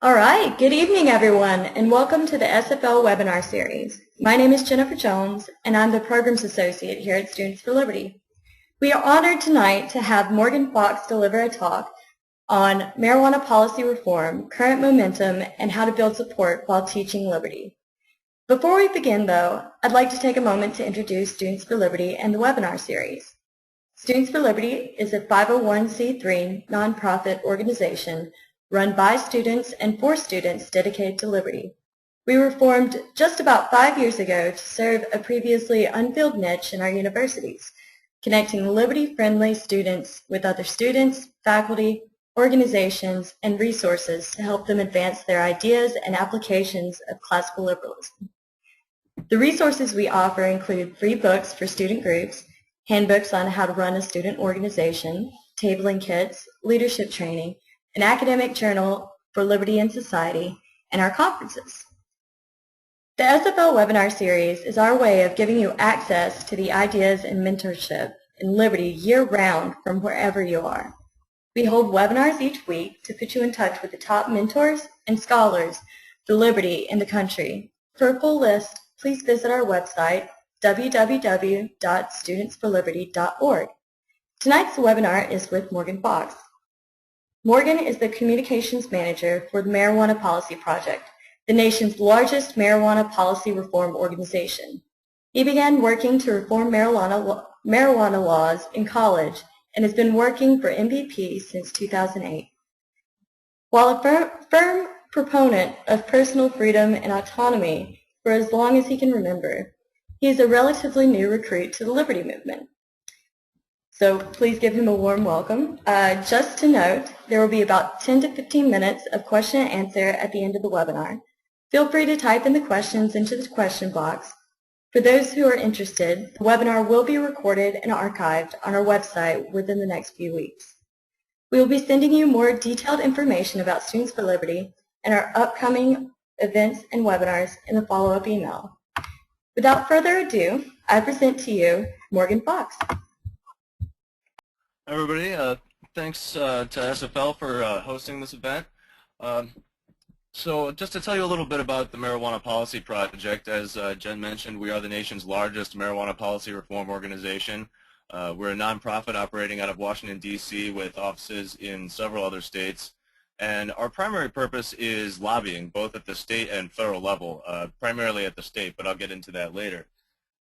All right, good evening everyone and welcome to the SFL webinar series. My name is Jennifer Jones and I'm the Programs Associate here at Students for Liberty. We are honored tonight to have Morgan Fox deliver a talk on marijuana policy reform, current momentum, and how to build support while teaching liberty. Before we begin though, I'd like to take a moment to introduce Students for Liberty and the webinar series. Students for Liberty is a 501c3 nonprofit organization run by students and for students dedicated to liberty. We were formed just about 5 years ago to serve a previously unfilled niche in our universities, connecting liberty-friendly students with other students, faculty, organizations, and resources to help them advance their ideas and applications of classical liberalism. The resources we offer include free books for student groups, handbooks on how to run a student organization, tabling kits, leadership training, an academic journal for liberty and society, and our conferences. The SFL webinar series is our way of giving you access to the ideas and mentorship in liberty year-round from wherever you are. We hold webinars each week to put you in touch with the top mentors and scholars for liberty in the country. For a full list, please visit our website, www.studentsforliberty.org. Tonight's webinar is with Morgan Fox. Morgan is the Communications Manager for the Marijuana Policy Project, the nation's largest marijuana policy reform organization. He began working to reform marijuana laws in college and has been working for MVP since 2008. While a firm proponent of personal freedom and autonomy for as long as he can remember, he is a relatively new recruit to the Liberty Movement. So please give him a warm welcome. Just to note, there will be about 10 to 15 minutes of question and answer at the end of the webinar. Feel free to type in the questions into the question box. For those who are interested, the webinar will be recorded and archived on our website within the next few weeks. We will be sending you more detailed information about Students for Liberty and our upcoming events and webinars in the follow-up email. Without further ado, I present to you Morgan Fox. Hi everybody, thanks to SFL for hosting this event. So just to tell you a little bit about the Marijuana Policy Project, as Jen mentioned, we are the nation's largest marijuana policy reform organization. We're a nonprofit operating out of Washington, D.C. with offices in several other states. And our primary purpose is lobbying, both at the state and federal level, primarily at the state, but I'll get into that later.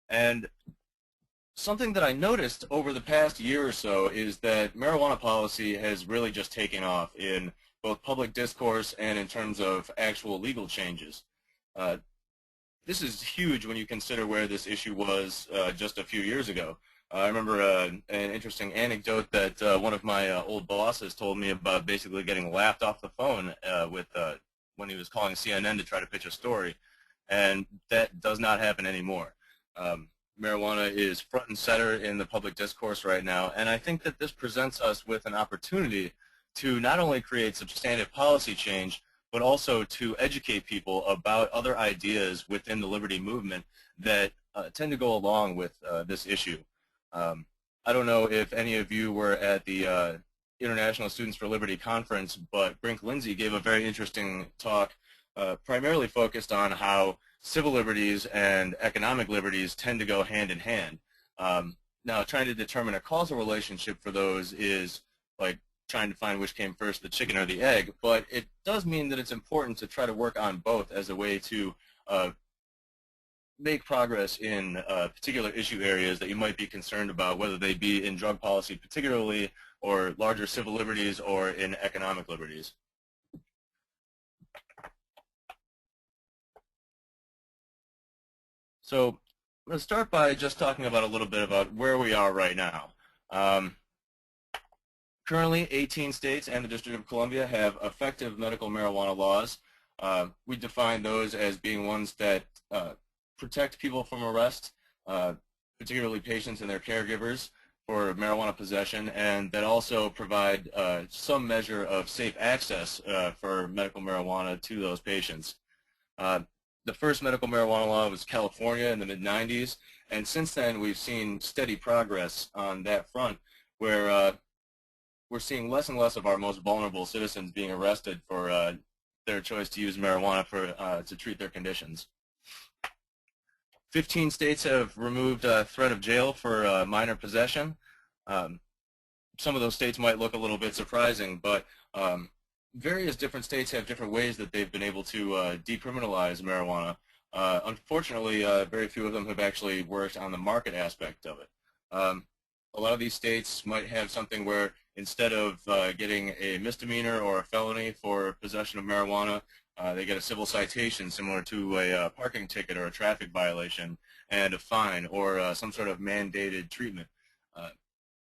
And something that I noticed over the past year or so is that marijuana policy has really just taken off in both public discourse and in terms of actual legal changes. This is huge when you consider where this issue was just a few years ago. I remember an interesting anecdote that one of my old bosses told me about basically getting laughed off the phone when he was calling CNN to try to pitch a story, and that does not happen anymore. Marijuana is front and center in the public discourse right now, and I think that this presents us with an opportunity to not only create substantive policy change, but also to educate people about other ideas within the liberty movement that tend to go along with this issue. I don't know if any of you were at the International Students for Liberty conference, but Brink Lindsay gave a very interesting talk primarily focused on how civil liberties and economic liberties tend to go hand in hand. Now, trying to determine a causal relationship for those is like trying to find which came first, the chicken or the egg, but it does mean that it's important to try to work on both as a way to make progress in particular issue areas that you might be concerned about, whether they be in drug policy particularly, or larger civil liberties, or in economic liberties. So I'm going to start by just talking about a little bit about where we are right now. Currently, 18 states and the District of Columbia have effective medical marijuana laws. We define those as being ones that protect people from arrest, particularly patients and their caregivers, for marijuana possession, and that also provide some measure of safe access for medical marijuana to those patients. The first medical marijuana law was California in the mid-90s, and since then we've seen steady progress on that front, where we're seeing less and less of our most vulnerable citizens being arrested for their choice to use marijuana to treat their conditions. 15 states have removed threat of jail for minor possession. Some of those states might look a little bit surprising, but various different states have different ways that they've been able to decriminalize marijuana. Unfortunately, very few of them have actually worked on the market aspect of it. A lot of these states might have something where instead of getting a misdemeanor or a felony for possession of marijuana, they get a civil citation similar to a parking ticket or a traffic violation and a fine or some sort of mandated treatment.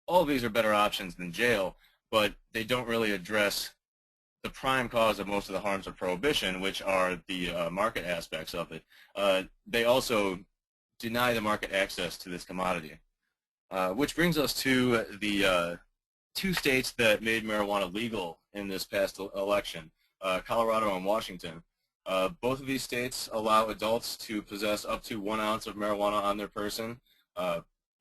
All of these are better options than jail, but they don't really address the prime cause of most of the harms of prohibition, which are the market aspects of it. They also deny the market access to this commodity. Which brings us to the two states that made marijuana legal in this past election, Colorado and Washington. Both of these states allow adults to possess up to 1 ounce of marijuana on their person.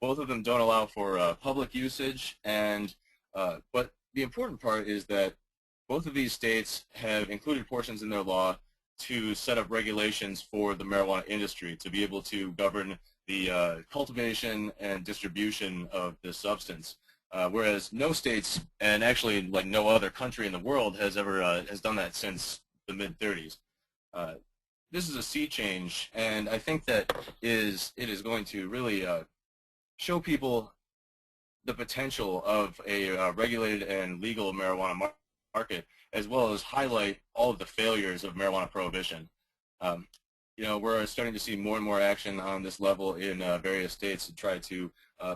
Both of them don't allow for public usage, but the important part is that both of these states have included portions in their law to set up regulations for the marijuana industry to be able to govern the cultivation and distribution of this substance. Whereas no states, and actually like no other country in the world, has done that since the mid-30s. This is a sea change, and I think that it is going to really show people the potential of a regulated and legal marijuana market, as well as highlight all of the failures of marijuana prohibition. You know, we're starting to see more and more action on this level in various states to try to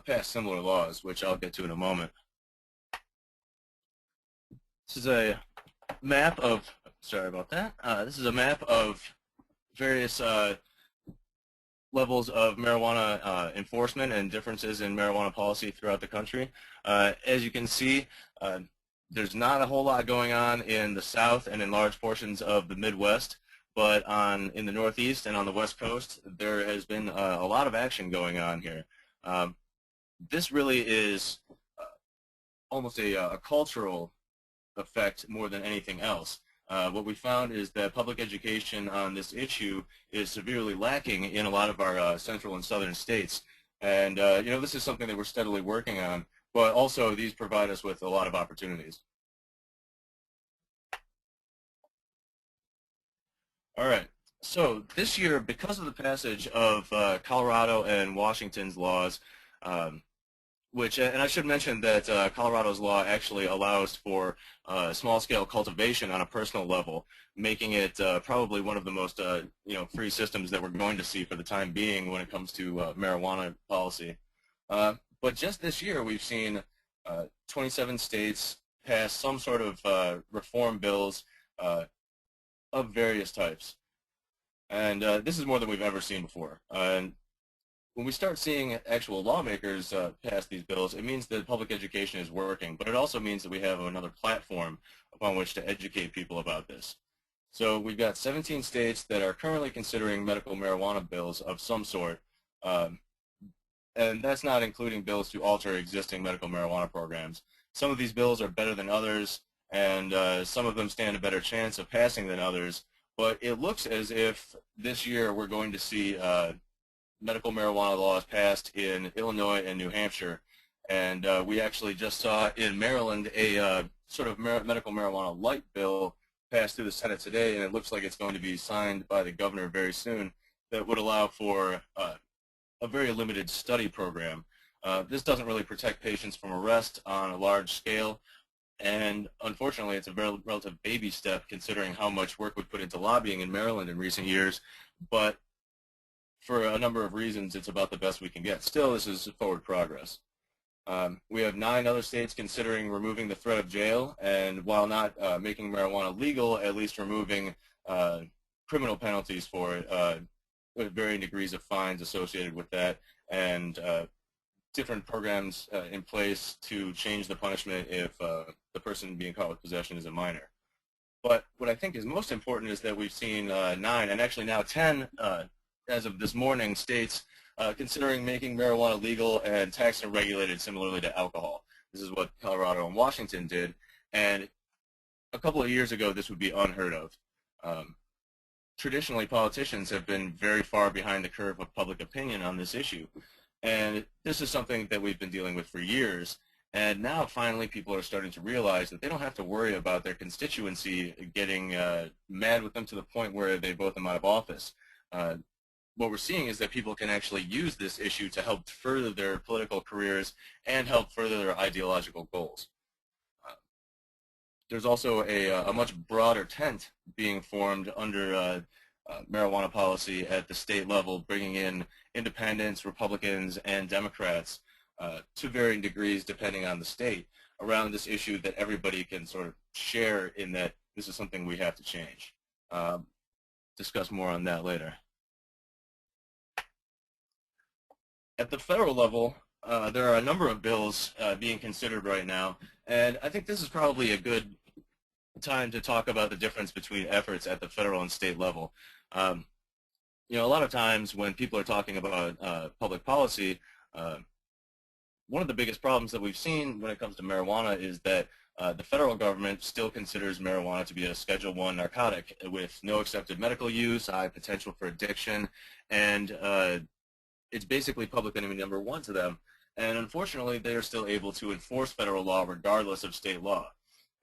pass similar laws, which I'll get to in a moment. This is a map of, sorry about that, this is a map of various levels of marijuana enforcement and differences in marijuana policy throughout the country. As you can see, there's not a whole lot going on in the South and in large portions of the Midwest, but in the Northeast and on the West Coast, there has been a lot of action going on here. This really is almost a cultural effect more than anything else. What we found is that public education on this issue is severely lacking in a lot of our central and southern states. And you know, this is something that we're steadily working on, but also these provide us with a lot of opportunities. All right. So this year, because of the passage of Colorado and Washington's laws, and I should mention that Colorado's law actually allows for small-scale cultivation on a personal level, making it probably one of the most free systems that we're going to see for the time being when it comes to marijuana policy. But just this year, we've seen 27 states pass some sort of reform bills of various types. And this is more than we've ever seen before. And when we start seeing actual lawmakers pass these bills, it means that public education is working, but it also means that we have another platform upon which to educate people about this. So we've got 17 states that are currently considering medical marijuana bills of some sort, and that's not including bills to alter existing medical marijuana programs. Some of these bills are better than others, and some of them stand a better chance of passing than others, but it looks as if this year we're going to see medical marijuana laws passed in Illinois and New Hampshire, and we actually just saw in Maryland a sort of medical marijuana light bill passed through the Senate today, and it looks like it's going to be signed by the governor very soon, that would allow for a very limited study program. This doesn't really protect patients from arrest on a large scale, and unfortunately it's a very relative baby step considering how much work we put into lobbying in Maryland in recent years, but for a number of reasons it's about the best we can get. Still, this is forward progress. We have 9 other states considering removing the threat of jail, and while not making marijuana legal, at least removing criminal penalties for it, with varying degrees of fines associated with that, and different programs in place to change the punishment if the person being caught with possession is a minor. But what I think is most important is that we've seen 9, and actually now 10, as of this morning, states considering making marijuana legal and taxed and regulated similarly to alcohol. This is what Colorado and Washington did, and a couple of years ago this would be unheard of. Traditionally, politicians have been very far behind the curve of public opinion on this issue. And this is something that we've been dealing with for years. And now finally people are starting to realize that they don't have to worry about their constituency getting mad with them to the point where they vote them out of office. What we're seeing is that people can actually use this issue to help further their political careers and help further their ideological goals. There's also a much broader tent being formed under marijuana policy at the state level, bringing in independents, Republicans, and Democrats to varying degrees depending on the state around this issue that everybody can sort of share in that this is something we have to change. Discuss more on that later. At the federal level, there are a number of bills being considered right now, and I think this is probably a good time to talk about the difference between efforts at the federal and state level. You know, a lot of times when people are talking about public policy, one of the biggest problems that we've seen when it comes to marijuana is that the federal government still considers marijuana to be a Schedule I narcotic with no accepted medical use, high potential for addiction, and it's basically public enemy number one to them. And unfortunately, they are still able to enforce federal law regardless of state law.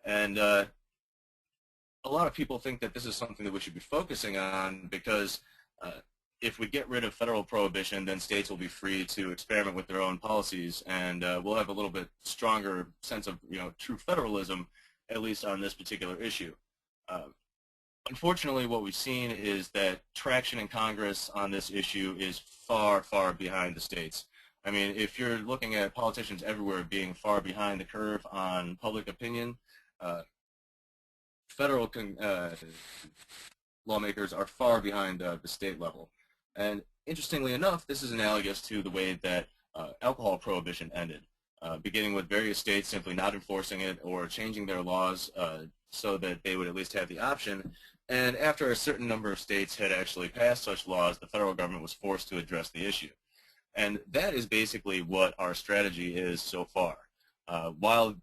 And a lot of people think that this is something that we should be focusing on because if we get rid of federal prohibition, then states will be free to experiment with their own policies, and we'll have a little bit stronger sense of, you know, true federalism, at least on this particular issue. Unfortunately, what we've seen is that traction in Congress on this issue is far, far behind the states. I mean, if you're looking at politicians everywhere being far behind the curve on public opinion, federal lawmakers are far behind the state level. And interestingly enough, this is analogous to the way that alcohol prohibition ended, beginning with various states simply not enforcing it or changing their laws so that they would at least have the option. And after a certain number of states had actually passed such laws, the federal government was forced to address the issue. And that is basically what our strategy is so far. While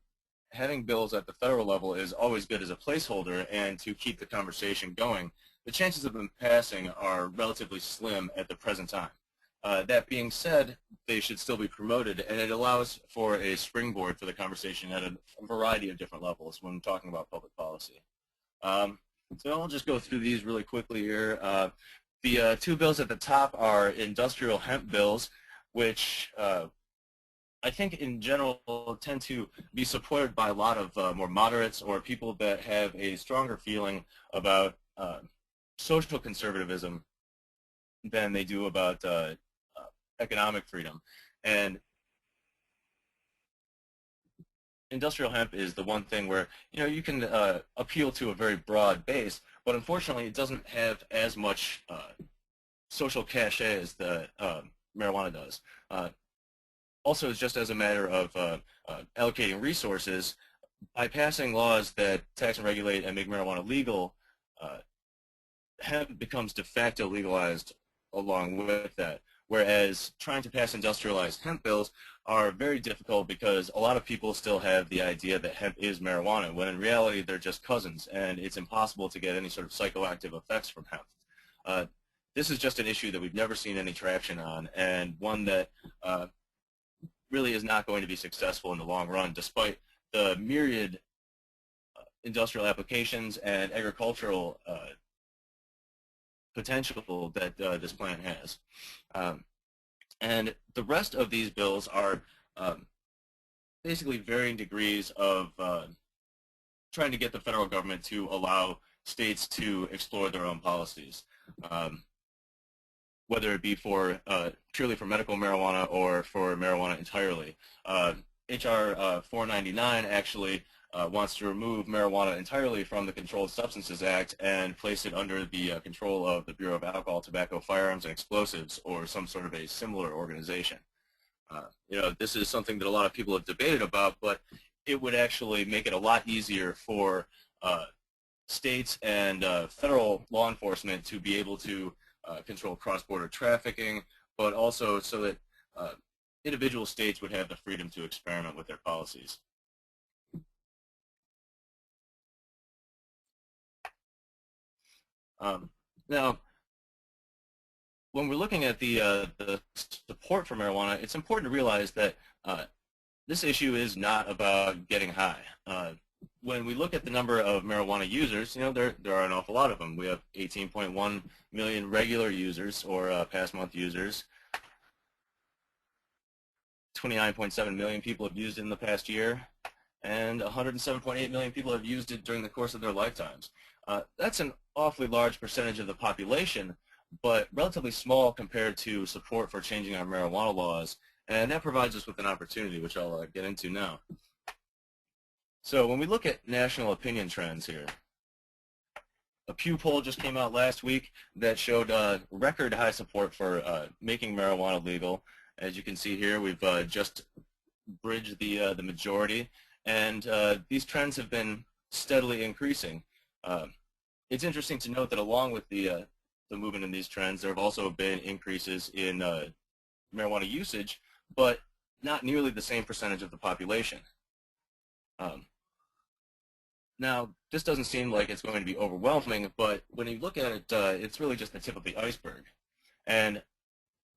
having bills at the federal level is always good as a placeholder and to keep the conversation going, the chances of them passing are relatively slim at the present time. That being said, they should still be promoted, and it allows for a springboard for the conversation at a variety of different levels when talking about public policy. So I'll just go through these really quickly here. The two bills at the top are industrial hemp bills, which I think in general tend to be supported by a lot of more moderates or people that have a stronger feeling about social conservatism than they do about economic freedom. And industrial hemp is the one thing where, you know, you can appeal to a very broad base, but unfortunately it doesn't have as much social cachet as the marijuana does. Also, it's just as a matter of allocating resources, by passing laws that tax and regulate and make marijuana legal, hemp becomes de facto legalized along with that. Whereas trying to pass industrialized hemp bills are very difficult because a lot of people still have the idea that hemp is marijuana, when in reality they're just cousins, and it's impossible to get any sort of psychoactive effects from hemp. This is just an issue that we've never seen any traction on, and one that really is not going to be successful in the long run, despite the myriad industrial applications and agricultural potential that this plant has. And the rest of these bills are basically varying degrees of trying to get the federal government to allow states to explore their own policies, whether it be for purely for medical marijuana or for marijuana entirely. H.R. 499 actually wants to remove marijuana entirely from the Controlled Substances Act and place it under the control of the Bureau of Alcohol, Tobacco, Firearms, and Explosives, or some sort of a similar organization. You know, this is something that a lot of people have debated about, but it would actually make it a lot easier for states and federal law enforcement to be able to control cross-border trafficking, but also so that individual states would have the freedom to experiment with their policies. Now, when we're looking at the support for marijuana, it's important to realize that this issue is not about getting high. When we look at the number of marijuana users, there are an awful lot of them. We have 18.1 million regular users or past month users. 29.7 million people have used it in the past year, and 107.8 million people have used it during the course of their lifetimes. That's an awfully large percentage of the population, but relatively small compared to support for changing our marijuana laws, and that provides us with an opportunity, which I'll get into now. So when we look at national opinion trends here, a Pew poll just came out last week that showed record high support for making marijuana legal. As you can see here, we've just bridged the majority, and these trends have been steadily increasing. It's interesting to note that along with the movement in these trends, there have also been increases in marijuana usage, but not nearly the same percentage of the population. Now, this doesn't seem like it's going to be overwhelming, but when you look at it, it's really just the tip of the iceberg. And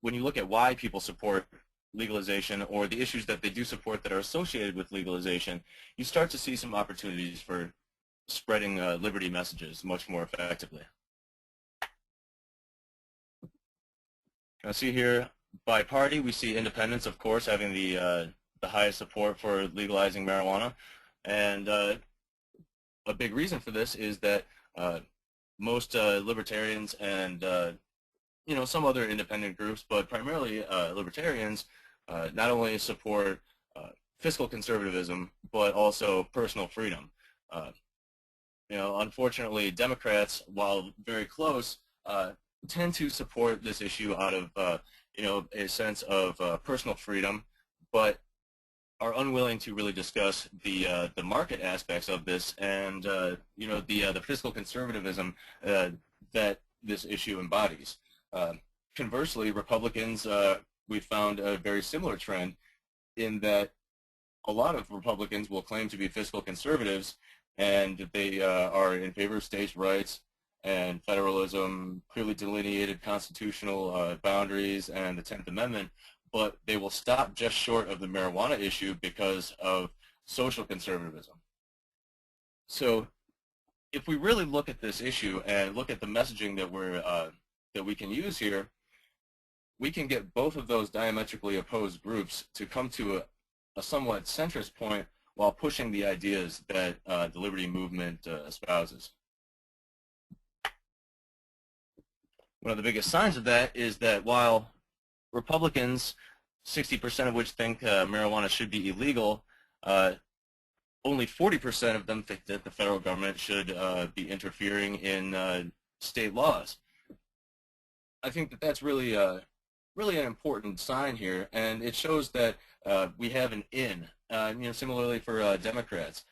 when you look at why people support legalization or the issues that they do support that are associated with legalization, you start to see some opportunities for spreading liberty messages much more effectively. Now see here, by party, we see independents, of course, having the highest support for legalizing marijuana. And a big reason for this is that most libertarians and some other independent groups, but primarily libertarians, not only support fiscal conservatism, but also personal freedom. Unfortunately, Democrats, while very close, tend to support this issue out of a sense of personal freedom, but are unwilling to really discuss the market aspects of this and the fiscal conservatism that this issue embodies. Conversely, Republicans, we found a very similar trend in that a lot of Republicans will claim to be fiscal conservatives, and they are in favor of states' rights and federalism, clearly delineated constitutional boundaries, and the 10th Amendment, but they will stop just short of the marijuana issue because of social conservatism. So if we really look at this issue and look at the messaging that we can use here, we can get both of those diametrically opposed groups to come to a somewhat centrist point while pushing the ideas that the liberty movement espouses. One of the biggest signs of that is that while Republicans, 60% of which think marijuana should be illegal, only 40% of them think that the federal government should be interfering in state laws. I think that that's really an important sign here, and it shows that we have an in. Similarly for Democrats.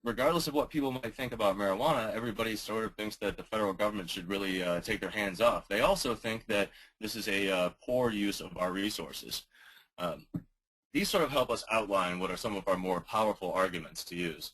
Regardless of what people might think about marijuana, everybody sort of thinks that the federal government should really take their hands off. They also think that this is a poor use of our resources. These sort of help us outline what are some of our more powerful arguments to use.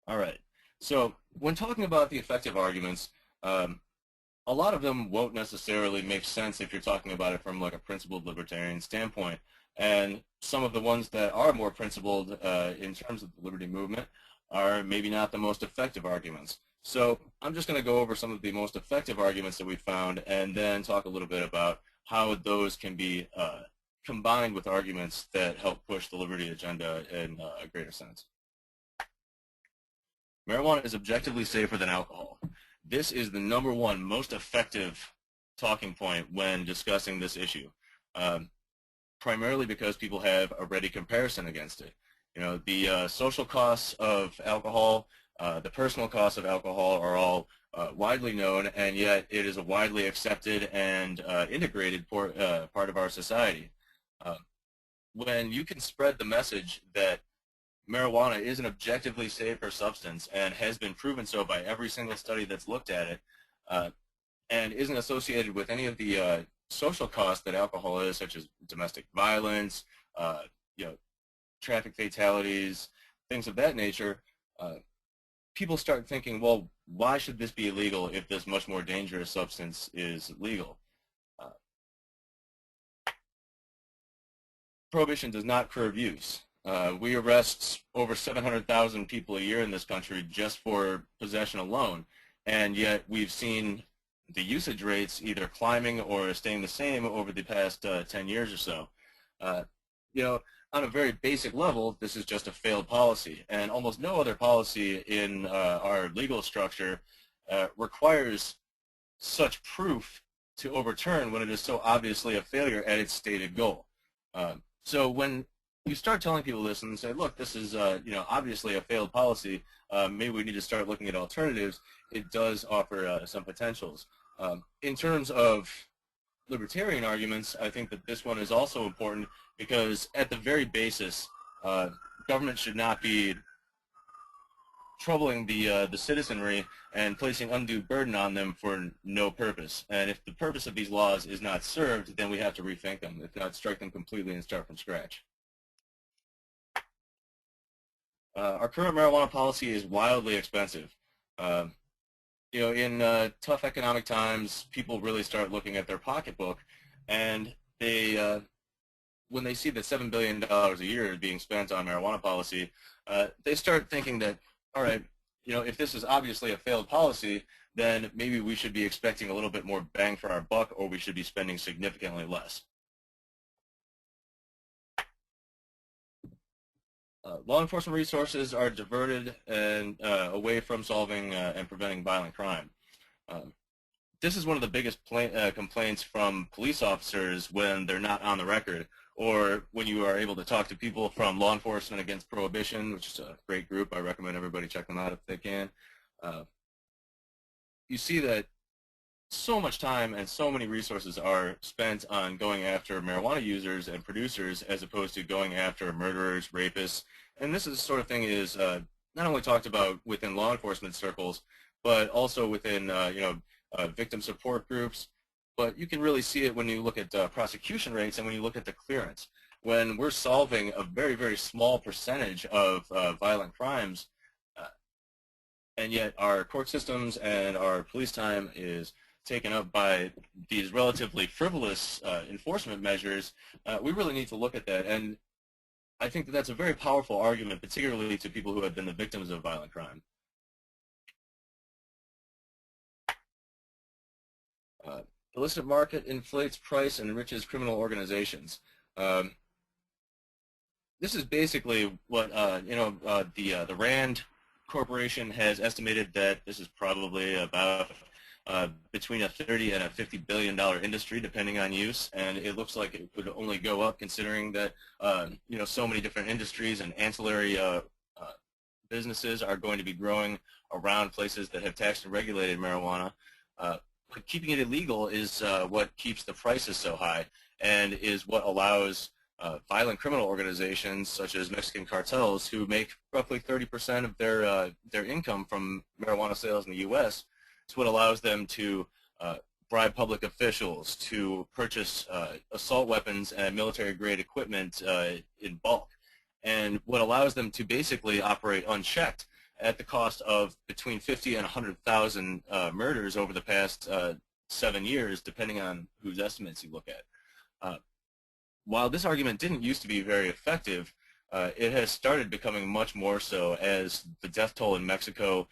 All right, so when talking about the effective arguments, a lot of them won't necessarily make sense if you're talking about it from like a principled libertarian standpoint. And some of the ones that are more principled in terms of the liberty movement are maybe not the most effective arguments. So I'm just going to go over some of the most effective arguments that we found and then talk a little bit about how those can be combined with arguments that help push the liberty agenda in a greater sense. Marijuana is objectively safer than alcohol. This is the #1 most effective talking point when discussing this issue. Primarily because people have a ready comparison against it. The social costs of alcohol, the personal costs of alcohol are all widely known, and yet it is a widely accepted and integrated part of our society. When you can spread the message that marijuana is an objectively safer substance and has been proven so by every single study that's looked at it, and isn't associated with any of the social costs that alcohol is, such as domestic violence, traffic fatalities, things of that nature, people start thinking, well, why should this be illegal if this much more dangerous substance is legal? Uh, Prohibition does not curb use. We arrest over 700,000 people a year in this country just for possession alone, and yet we've seen the usage rates either climbing or staying the same over the past 10 years or so. Uh, you know, on a very basic level, this is just a failed policy, and almost no other policy in our legal structure requires such proof to overturn when it is so obviously a failure at its stated goal. So when you start telling people this and say, look, this is obviously a failed policy, maybe we need to start looking at alternatives, it does offer some potentials. In terms of libertarian arguments, I think that this one is also important because at the very basis, government should not be troubling the citizenry and placing undue burden on them for no purpose. And if the purpose of these laws is not served, then we have to rethink them, if not strike them completely and start from scratch. Our current marijuana policy is wildly expensive. In tough economic times, people really start looking at their pocketbook, and they, when they see that $7 billion a year is being spent on marijuana policy, they start thinking that, all right, if this is obviously a failed policy, then maybe we should be expecting a little bit more bang for our buck, or we should be spending significantly less. Law enforcement resources are diverted and away from solving and preventing violent crime. This is one of the biggest complaints from police officers when they're not on the record, or when you are able to talk to people from Law Enforcement Against Prohibition, which is a great group. I recommend everybody check them out if they can. You see that so much time and so many resources are spent on going after marijuana users and producers as opposed to going after murderers, rapists. And this is the sort of thing is not only talked about within law enforcement circles, but also within victim support groups. But you can really see it when you look at prosecution rates and when you look at the clearance. When we're solving a very, very small percentage of violent crimes, and yet our court systems and our police time is taken up by these relatively frivolous enforcement measures, we really need to look at that. And I think that that's a very powerful argument, particularly to people who have been the victims of violent crime. Illicit market inflates price and enriches criminal organizations. This is basically what the Rand Corporation has estimated that this is probably about between a $30 and a $50 billion industry, depending on use, and it looks like it would only go up, considering that so many different industries and ancillary businesses are going to be growing around places that have taxed and regulated marijuana. But keeping it illegal is what keeps the prices so high, and is what allows violent criminal organizations such as Mexican cartels, who make roughly 30% of their income from marijuana sales in the U.S., it's what allows them to bribe public officials, to purchase assault weapons and military-grade equipment in bulk, and what allows them to basically operate unchecked at the cost of between 50 and 100,000 murders over the past 7 years, depending on whose estimates you look at. While this argument didn't used to be very effective, it has started becoming much more so as the death toll in Mexico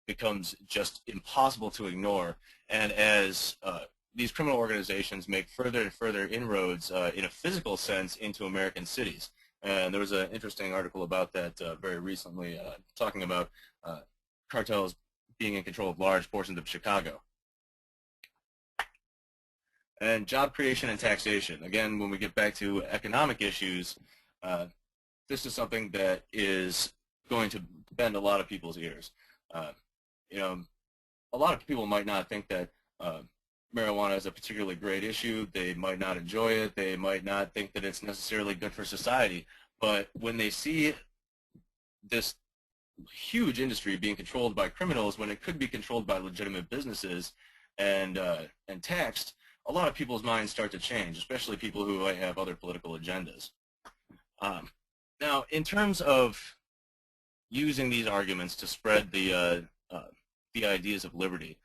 becomes just impossible to ignore, and as these criminal organizations make further and further inroads in a physical sense into American cities. And there was an interesting article about that very recently, talking about cartels being in control of large portions of Chicago. And job creation and taxation. Again, when we get back to economic issues, this is something that is going to bend a lot of people's ears. A lot of people might not think that marijuana is a particularly great issue. They might not enjoy it. They might not think that it's necessarily good for society. But when they see this huge industry being controlled by criminals when it could be controlled by legitimate businesses and taxed, a lot of people's minds start to change, especially people who might have other political agendas. Now, in terms of using these arguments to spread the ideas of liberty.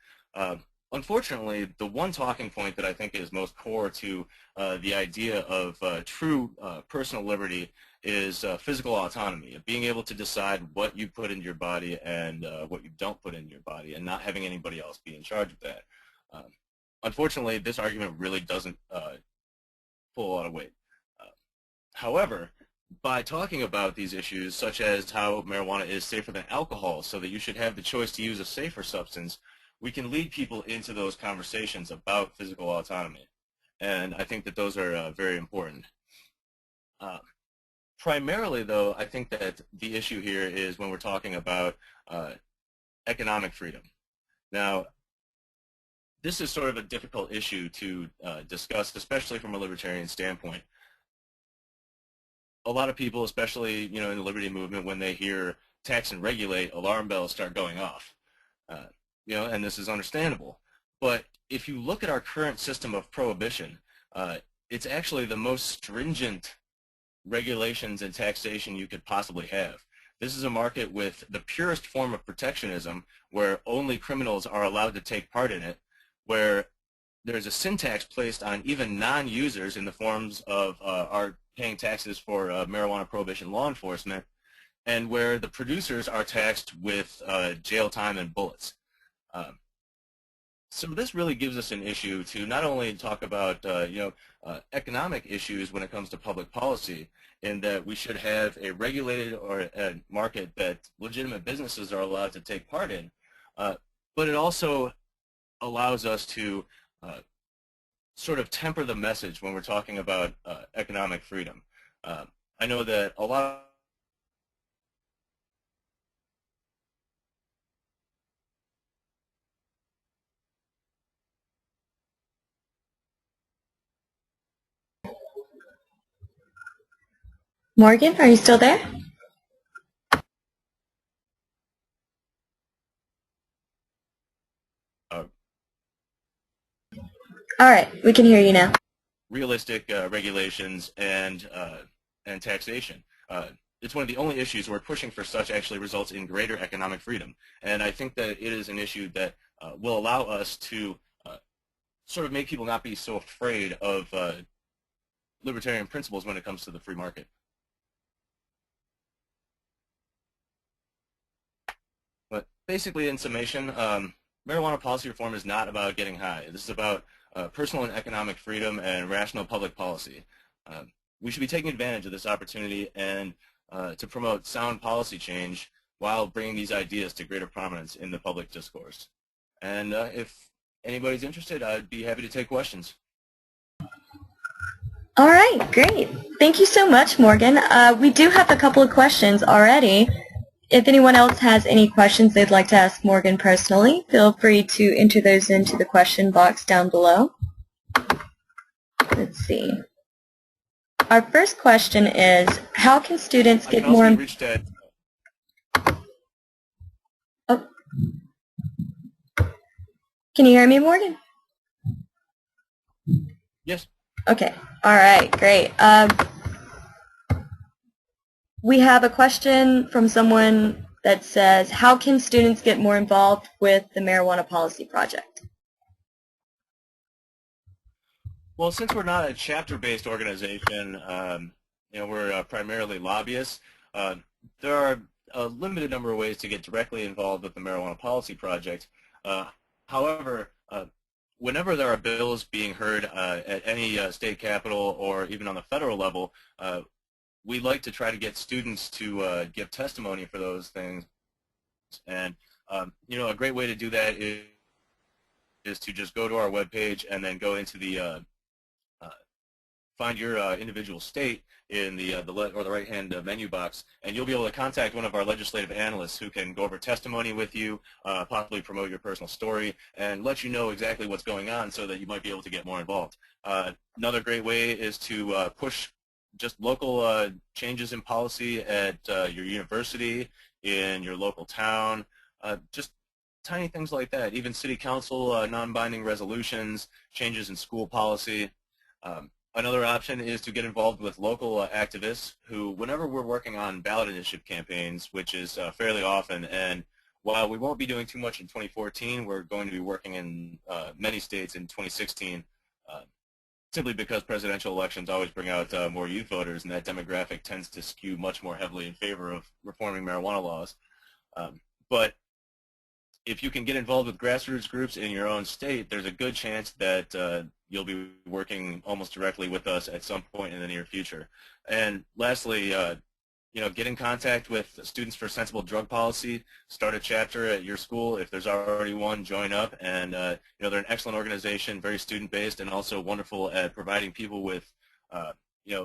Unfortunately, the one talking point that I think is most core to the idea of true personal liberty is physical autonomy, being able to decide what you put into your body and what you don't put into your body, and not having anybody else be in charge of that. Unfortunately, this argument really doesn't pull a lot of weight. However, by talking about these issues, such as how marijuana is safer than alcohol, so that you should have the choice to use a safer substance, we can lead people into those conversations about physical autonomy. And I think that those are very important. Primarily, though, I think that the issue here is when we're talking about economic freedom. Now, this is sort of a difficult issue to discuss, especially from a libertarian standpoint. A lot of people, especially in the liberty movement, when they hear tax and regulate, alarm bells start going off. And this is understandable. But if you look at our current system of prohibition, it's actually the most stringent regulations and taxation you could possibly have. This is a market with the purest form of protectionism, where only criminals are allowed to take part in it, where there's a sin tax placed on even non-users in the forms of our paying taxes for marijuana prohibition law enforcement, and where the producers are taxed with jail time and bullets. So this really gives us an issue to not only talk about economic issues when it comes to public policy, in that we should have a regulated or a market that legitimate businesses are allowed to take part in, but it also allows us to sort of temper the message when we're talking about economic freedom. I know that a lot Morgan, are you still there? All right, we can hear you now. realistic regulations and taxation. It's one of the only issues where pushing for such actually results in greater economic freedom. And I think that it is an issue that will allow us to sort of make people not be so afraid of libertarian principles when it comes to the free market. But basically, in summation, marijuana policy reform is not about getting high. This is about personal and economic freedom and rational public policy. We should be taking advantage of this opportunity and to promote sound policy change while bringing these ideas to greater prominence in the public discourse. And if anybody's interested, I'd be happy to take questions. All right, great. Thank you so much, Morgan. We do have a couple of questions already. If anyone else has any questions they'd like to ask Morgan personally, feel free to enter those into the question box down below. Let's see. Our first question is, how can students get more... Oh. Can you hear me, Morgan? Yes. Okay. All right, great. We have a question from someone that says, how can students get more involved with the Marijuana Policy Project? Well, since we're not a chapter-based organization, we're primarily lobbyists, there are a limited number of ways to get directly involved with the Marijuana Policy Project. However, whenever there are bills being heard at any state capitol or even on the federal level, we like to try to get students to give testimony for those things. And, a great way to do that is to just go to our webpage and then go into the find your individual state in the right-hand menu box, and you'll be able to contact one of our legislative analysts who can go over testimony with you, possibly promote your personal story, and let you know exactly what's going on so that you might be able to get more involved. Another great way is to push just local changes in policy at your university, in your local town, just tiny things like that. Even city council non-binding resolutions, changes in school policy. Another option is to get involved with local activists who, whenever we're working on ballot initiative campaigns, which is fairly often, and while we won't be doing too much in 2014, we're going to be working in many states in 2016, uh, simply because presidential elections always bring out more youth voters, and that demographic tends to skew much more heavily in favor of reforming marijuana laws. But if you can get involved with grassroots groups in your own state, there's a good chance that you'll be working almost directly with us at some point in the near future. And lastly, get in contact with Students for Sensible Drug Policy. Start a chapter at your school. If there's already one, join up. And they're an excellent organization, very student-based, and also wonderful at providing people with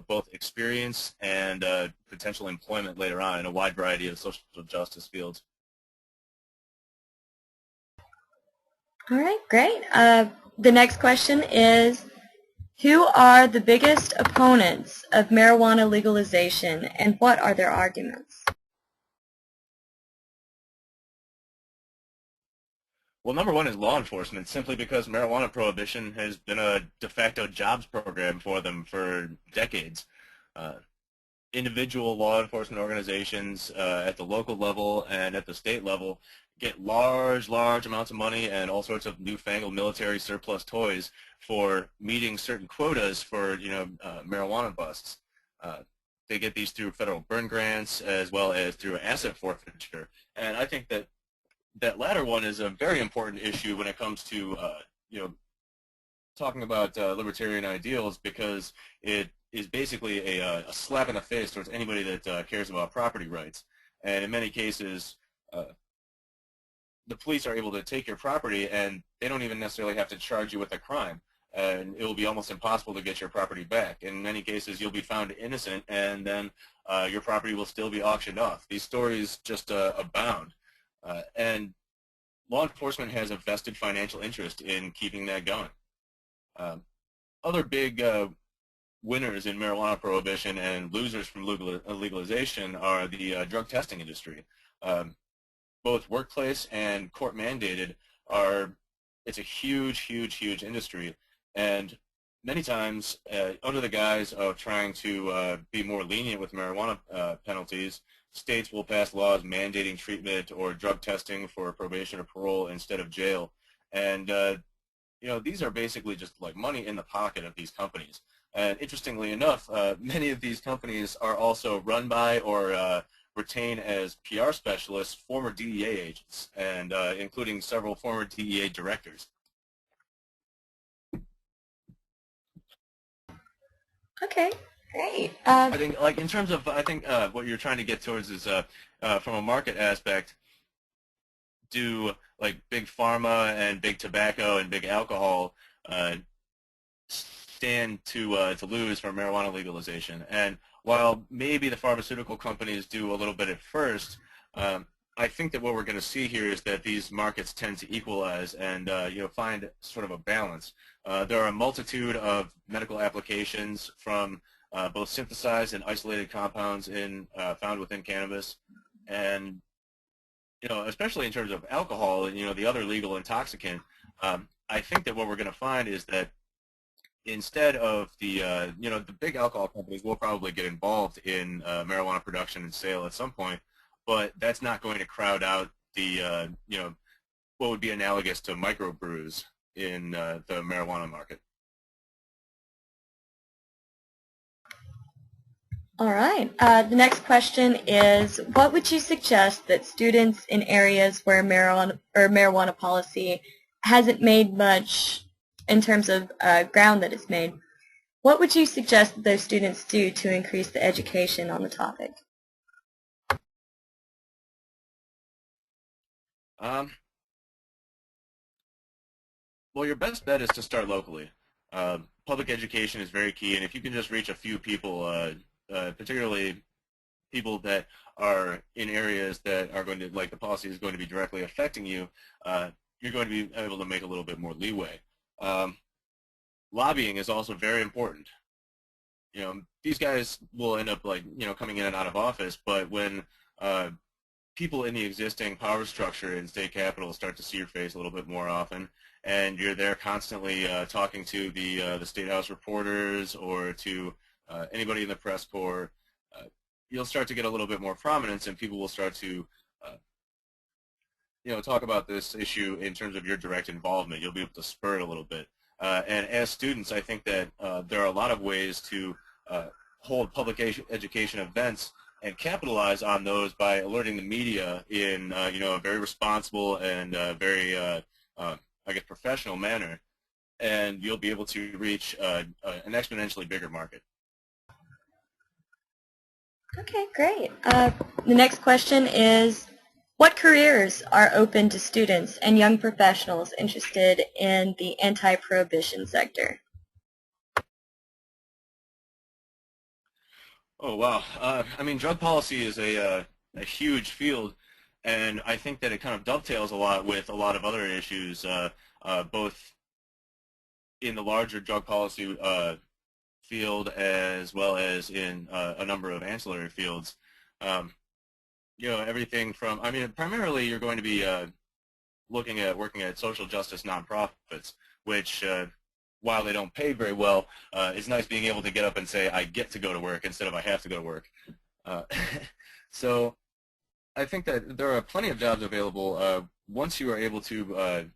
both experience and potential employment later on in a wide variety of social justice fields. All right, great. The next question is, who are the biggest opponents of marijuana legalization, and what are their arguments? Well, number one is law enforcement, simply because marijuana prohibition has been a de facto jobs program for them for decades. Individual law enforcement organizations at the local level and at the state level get large amounts of money and all sorts of newfangled military surplus toys for meeting certain quotas for marijuana busts. They get these through federal burn grants as well as through asset forfeiture, and I think that latter one is a very important issue when it comes to talking about libertarian ideals, because it is basically a slap in the face towards anybody that cares about property rights. And in many cases, the police are able to take your property and they don't even necessarily have to charge you with a crime. And it will be almost impossible to get your property back. In many cases, you'll be found innocent, and then your property will still be auctioned off. These stories just abound. And law enforcement has a vested financial interest in keeping that going. Other big winners in marijuana prohibition and losers from legalization are the drug testing industry. Both workplace and court mandated it's a huge industry, and many times under the guise of trying to be more lenient with marijuana penalties, states will pass laws mandating treatment or drug testing for probation or parole instead of jail. And these are basically just like money in the pocket of these companies. And interestingly enough, many of these companies are also run by or retain as PR specialists former DEA agents, and including several former DEA directors. Okay, great. I think, like, in terms of, what you're trying to get towards is from a market aspect, do like big pharma and big tobacco and big alcohol stand to lose from marijuana legalization? And while maybe the pharmaceutical companies do a little bit at first, I think that what we're going to see here is that these markets tend to equalize and find sort of a balance. There are a multitude of medical applications from both synthesized and isolated compounds found within cannabis, and especially in terms of alcohol and the other legal intoxicant. I think that what we're going to find is that instead of the big alcohol companies will probably get involved in marijuana production and sale at some point, but that's not going to crowd out the what would be analogous to microbrews in the marijuana market. All right. The next question is, what would you suggest that students in areas where marijuana policy hasn't made much in terms of ground that it's made, what would you suggest that those students do to increase the education on the topic? Well, your best bet is to start locally. Public education is very key, and if you can just reach a few people, particularly people that are in areas that are going to, like, the policy is going to be directly affecting you, you're going to be able to make a little bit more leeway. Lobbying is also very important. These guys will end up, like, coming in and out of office, but when people in the existing power structure in state capitals start to see your face a little bit more often, and you're there constantly talking to the State House reporters or to anybody in the press corps, you'll start to get a little bit more prominence, and people will start to talk about this issue in terms of your direct involvement. You'll be able to spur it a little bit. And as students, I think that there are a lot of ways to hold public education events and capitalize on those by alerting the media in a very responsible and very I guess professional manner, and you'll be able to reach an exponentially bigger market. Okay, great. The next question is, what careers are open to students and young professionals interested in the anti-prohibition sector? Oh, wow. I mean, drug policy is a huge field, and I think that it kind of dovetails a lot with a lot of other issues, both in the larger drug policy field as well as in a number of ancillary fields. Everything from, I mean, primarily you're going to be working at social justice nonprofits, which while they don't pay very well, it's nice being able to get up and say, I get to go to work instead of I have to go to work. So I think that there are plenty of jobs available once you are able to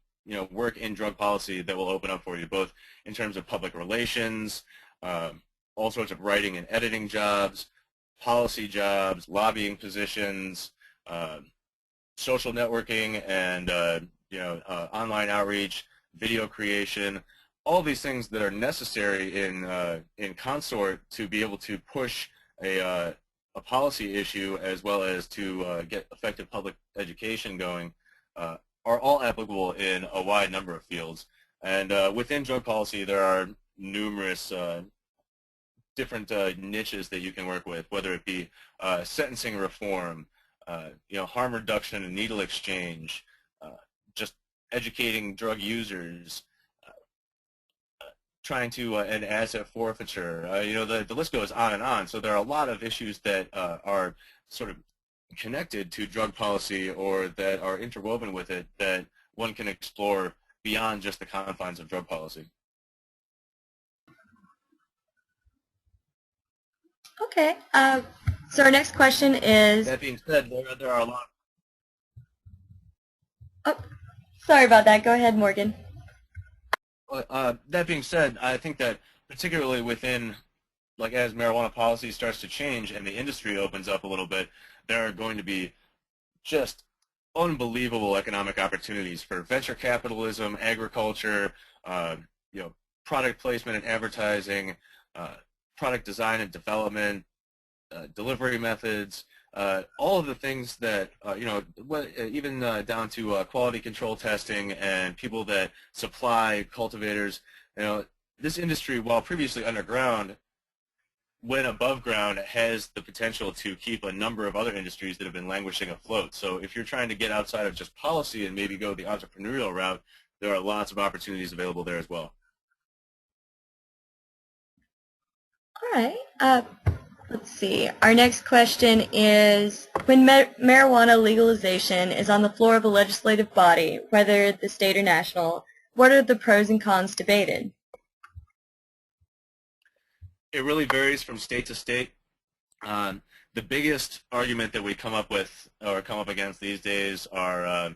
work in drug policy that will open up for you, both in terms of public relations, all sorts of writing and editing jobs, policy jobs, lobbying positions, social networking, and online outreach, video creation, all these things that are necessary in consort to be able to push a policy issue as well as to get effective public education going are all applicable in a wide number of fields. And within drug policy, there are numerous different niches that you can work with, whether it be sentencing reform, harm reduction and needle exchange, just educating drug users, trying to end asset forfeiture. The list goes on and on. So there are a lot of issues that are sort of connected to drug policy or that are interwoven with it that one can explore beyond just the confines of drug policy. Okay. So our next question is... That being said, there are a lot... Oh, sorry about that. Go ahead, Morgan. That being said, I think that particularly within, like as marijuana policy starts to change and the industry opens up a little bit, there are going to be just unbelievable economic opportunities for venture capitalism, agriculture, product placement and advertising, product design and development, delivery methods, all of the things that, even down to quality control testing and people that supply cultivators. This industry, while previously underground, when above ground, has the potential to keep a number of other industries that have been languishing afloat. So if you're trying to get outside of just policy and maybe go the entrepreneurial route, there are lots of opportunities available there as well. All right. Let's see. Our next question is, when marijuana legalization is on the floor of a legislative body, whether the state or national, what are the pros and cons debated? It really varies from state to state. The biggest argument that we come up with or come up against these days are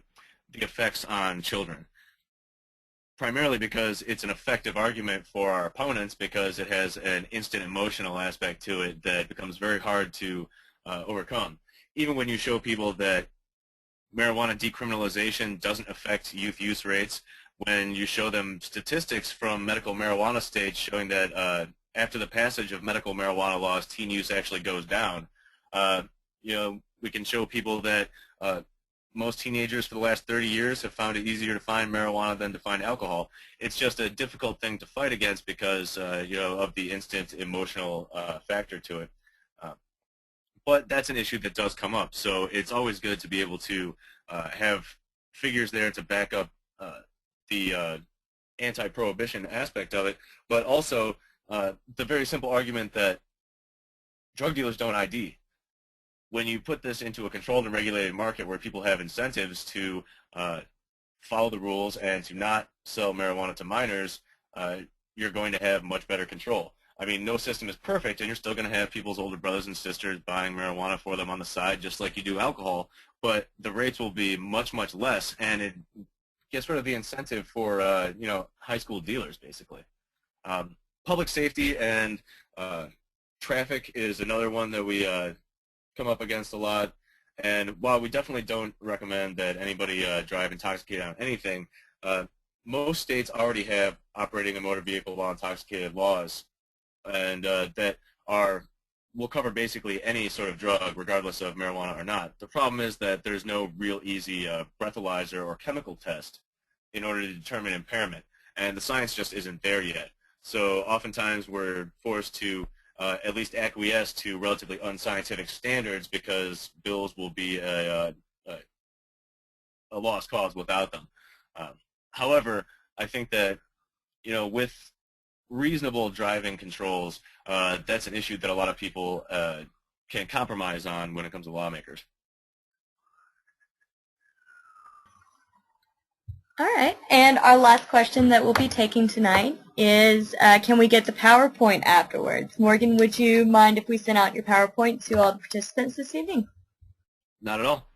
the effects on children, primarily because it's an effective argument for our opponents because it has an instant emotional aspect to it that becomes very hard to overcome. Even when you show people that marijuana decriminalization doesn't affect youth use rates, when you show them statistics from medical marijuana states showing that after the passage of medical marijuana laws, teen use actually goes down. We can show people that most teenagers for the last 30 years have found it easier to find marijuana than to find alcohol. It's just a difficult thing to fight against because, of the instant emotional factor to it. But that's an issue that does come up. So it's always good to be able to have figures there to back up the anti-prohibition aspect of it, but also the very simple argument that drug dealers don't ID. when you put this into a controlled and regulated market where people have incentives to follow the rules and to not sell marijuana to minors, you're going to have much better control. I mean, no system is perfect, and you're still going to have people's older brothers and sisters buying marijuana for them on the side, just like you do alcohol, but the rates will be much, much less, and it gets rid of the incentive for, high school dealers, basically. Public safety and traffic is another one that we come up against a lot. And while we definitely don't recommend that anybody drive intoxicated on anything, most states already have operating a motor vehicle while intoxicated laws, and that will cover basically any sort of drug, regardless of marijuana or not. The problem is that there's no real easy breathalyzer or chemical test in order to determine impairment, and the science just isn't there yet. So oftentimes we're forced to at least acquiesce to relatively unscientific standards because bills will be a lost cause without them. However, I think that, with reasonable driving controls, that's an issue that a lot of people can compromise on when it comes to lawmakers. All right, and our last question that we'll be taking tonight is, can we get the PowerPoint afterwards? Morgan, would you mind if we sent out your PowerPoint to all the participants this evening? Not at all.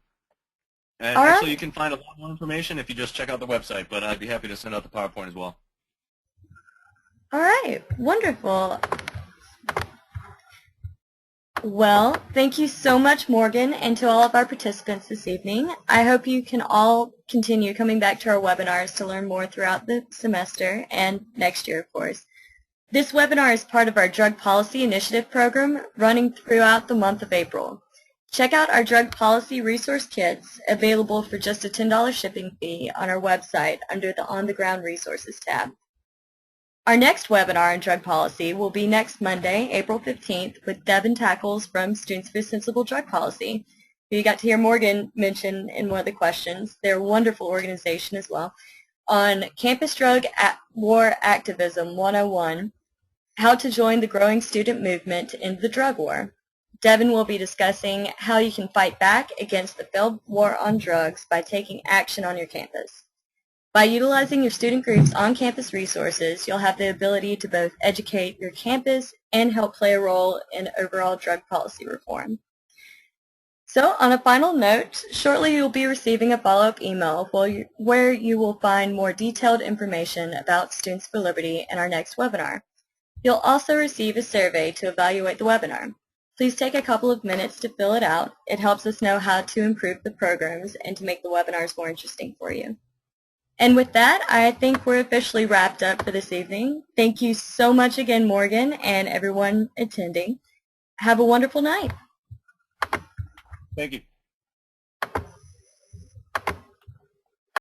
And all actually, right. you can find a lot more information if you just check out the website, but I'd be happy to send out the PowerPoint as well. All right, wonderful. Well, thank you so much, Morgan, and to all of our participants this evening. I hope you can all continue coming back to our webinars to learn more throughout the semester and next year, of course. This webinar is part of our Drug Policy Initiative program running throughout the month of April. Check out our Drug Policy Resource Kits, available for just a $10 shipping fee, on our website under the On the Ground Resources tab. Our next webinar on drug policy will be next Monday, April 15th, with Devin Tackles from Students for Sensible Drug Policy, who you got to hear Morgan mention in one of the questions. They're a wonderful organization as well. On Campus Drug War Activism 101, how to join the growing student movement in the drug war. Devin will be discussing how you can fight back against the failed war on drugs by taking action on your campus. By utilizing your student group's on-campus resources, you'll have the ability to both educate your campus and help play a role in overall drug policy reform. So, on a final note, shortly you'll be receiving a follow-up email where you will find more detailed information about Students for Liberty in our next webinar. You'll also receive a survey to evaluate the webinar. Please take a couple of minutes to fill it out. It helps us know how to improve the programs and to make the webinars more interesting for you. And with that, I think we're officially wrapped up for this evening. Thank you so much again, Morgan, and everyone attending. Have a wonderful night. Thank you.